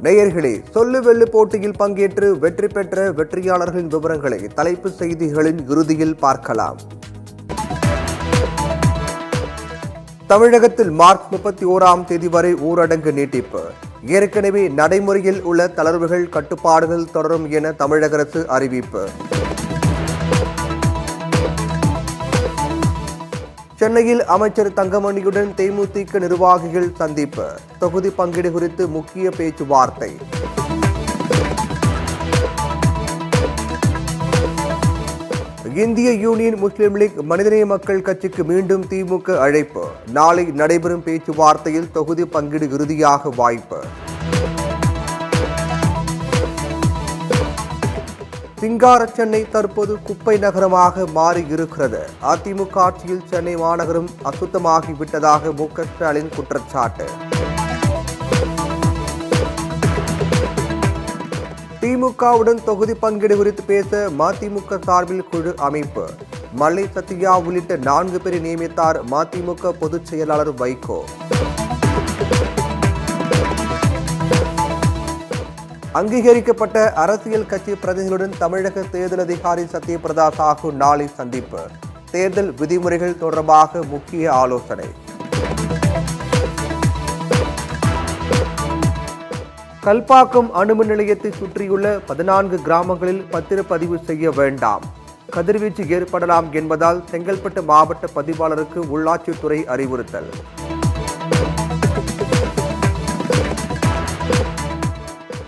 நேயர்களே, சொல்லு வெல்லு போட்டியில் பங்கேற்று வெற்றி பெற்ற வெற்றியாளர்களின் விவரங்களை தலைப்புச் செய்திகளின் இறுதியில் பார்க்கலாம். தமிழகத்தில் மார்ச் 31ஆம் தேதி வரை ஊரடங்கு நீட்டிப்பு. ஏற்கனவே நடைமுறையில் உள்ள தளர்வுகள் கட்டுப்பாடுகள் தொடரும் என தமிழக அரசு அறிவிப்பு. சென்னையில் அமைச்சர் தங்கமணியுடன் தேமுதிக நிர்வாகிகள் சந்திப்பு. தொகுதி பங்கீடு குறித்து முக்கிய பேச்சுவார்த்தை. இந்திய யூனியன் முஸ்லீம் லீக் மனிதநேய மக்கள் கட்சிக்கு மீண்டும் திமுக அழைப்பு. நாளை நடைபெறும் பேச்சுவார்த்தையில் தொகுதி பங்கீடு இறுதியாக வாய்ப்பு. சிங்கார சென்னை தற்போது குப்பை நகரமாக மாறி இருக்கிறது. அதிமுக ஆட்சியில் சென்னை மாநகரம் அசுத்தமாகிவிட்டதாக மு.க. ஸ்டாலின் குற்றச்சாட்டு. திமுகவுடன் தொகுதி பங்கீடு குறித்து பேச மதிமுக சார்பில் குழு அமைப்பு. மல்லை சத்யா உள்ளிட்ட 4 பேரை நியமித்தார் மதிமுக பொதுச் செயலாளர் வைகோ. அங்கீகரிக்கப்பட்ட அரசியல் கட்சி பிரதிநிதிகளுடன் தமிழக தேர்தல் அதிகாரி சத்யபிரதா சாஹூ நாளை சந்திப்பு. தேர்தல் விதிமுறைகள் தொடர்பாக முக்கிய ஆலோசனை. கல்பாக்கம் அணுமின் நிலையத்தை சுற்றியுள்ள 14 கிராமங்களில் பத்திரப்பதிவு செய்ய வேண்டாம். கதிர்வீச்சு ஏற்படலாம் என்பதால் செங்கல்பட்டு மாவட்ட பதிவாளருக்கு உள்ளாட்சித்துறை அறிவுறுத்தல்.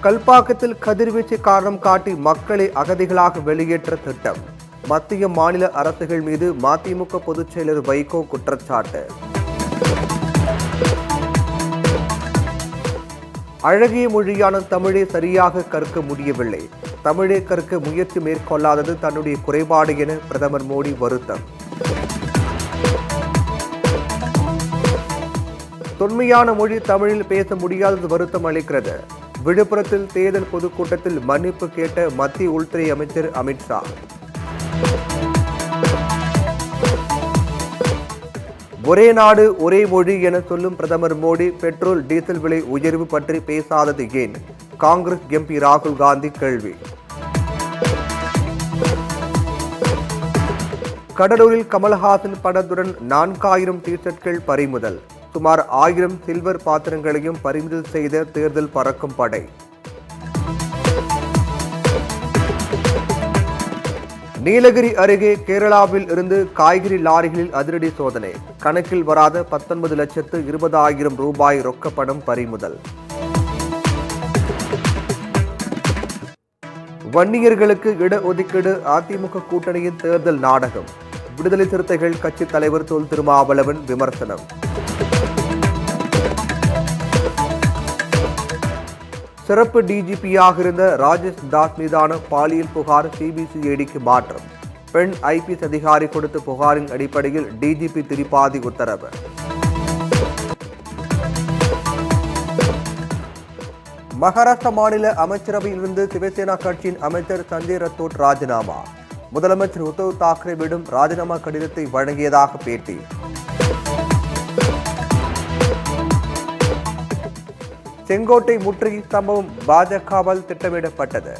கல்பாக்கத்தில் கதிர்வீச்சு காரணம் காட்டி மக்களை அகதிகளாக வெளியேற்ற திட்டம். மத்திய மாநில அரசுகள் மீது மதிமுக பொதுச் செயலர் வைகோ குற்றச்சாட்டு. அழகிய மொழியான தமிழை சரியாக கற்க முடியவில்லை. தமிழை கற்க முயற்சி மேற்கொள்ளாதது தன்னுடைய குறைபாடு என பிரதமர் மோடி வருத்தம். தொன்மையான மொழி தமிழில் பேச முடியாதது வருத்தம் அளிக்கிறது. விழுப்புரத்தில் தேர்தல் பொதுக்கூட்டத்தில் மன்னிப்பு கேட்ட மத்திய உள்துறை அமைச்சர் அமித்ஷா. ஒரே நாடு ஒரே மொழி என சொல்லும் பிரதமர் மோடி பெட்ரோல் டீசல் விலை உயர்வு பற்றி பேசாதது ஏன்? காங்கிரஸ் எம்பி ராகுல் காந்தி கேள்வி. கடலூரில் கமல்ஹாசன் படத்துடன் 4000 டி-ஷர்ட்கள் பறிமுதல். சுமார் 1000 சில்வர் பாத்திரங்களையும் பறிமுதல் செய்த தேர்தல் பறக்கும் படை. நீலகிரி அருகே கேரளாவில் இருந்து காய்கறி லாரிகளில் அதிரடி சோதனை. கணக்கில் வராத 19,20,000 ரூபாய் ரொக்கப்பணம் பறிமுதல். வன்னியர்களுக்கு இடஒதுக்கீடு அதிமுக கூட்டணியின் தேர்தல் நாடகம். விடுதலை சிறுத்தைகள் கட்சி தலைவர் தொல் திருமாவளவன் விமர்சனம். சிறப்பு டிஜிபியாக இருந்த ராஜேஷ் தாஸ் மீதான பாலியல் புகார் சிபிசிஐடிக்கு மாற்றம். பெண் ஐபிஎஸ் அதிகாரி கொடுத்த புகாரின் அடிப்படையில் டிஜிபி திரிபாதி உத்தரவு. மகாராஷ்டிரா மாநில அமைச்சரவையிலிருந்து சிவசேனா கட்சியின் அமைச்சர் சஞ்சய் ரத்தோட் ராஜினாமா. முதலமைச்சர் உத்தவ் தாக்கரேவிடம் ராஜினாமா கடிதத்தை வழங்கியதாக பேட்டி. செங்கோட்டை முற்றுகை சம்பவம் பாஜகவால் திட்டமிடப்பட்டது.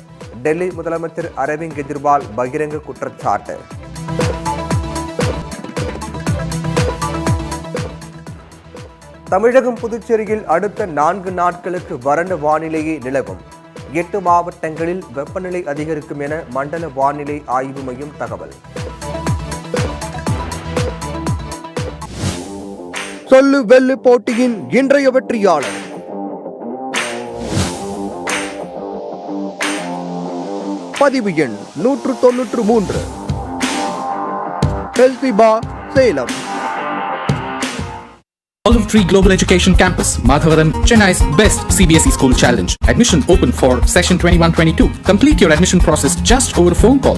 டெல்லி முதலமைச்சர் அரவிந்த் கெஜ்ரிவால் பகிரங்க குற்றச்சாட்டு. தமிழகம் புதுச்சேரியில் அடுத்த 4 நாட்களுக்கு வறண்ட வானிலையே நிலவும். 8 மாவட்டங்களில் வெப்பநிலை அதிகரிக்கும் என மண்டல வானிலை ஆய்வு மையம் தகவல். சொல்லு வெல்லு போட்டியின் இன்றைய வெற்றியாளர் பதிவு எண் 193 ஹெல்சிபா Salem. Olive Tree Global Education Campus, Madhavaram, Chennai's best CBSE school challenge. Admission open for session 21-22. Complete your admission process just over a phone call.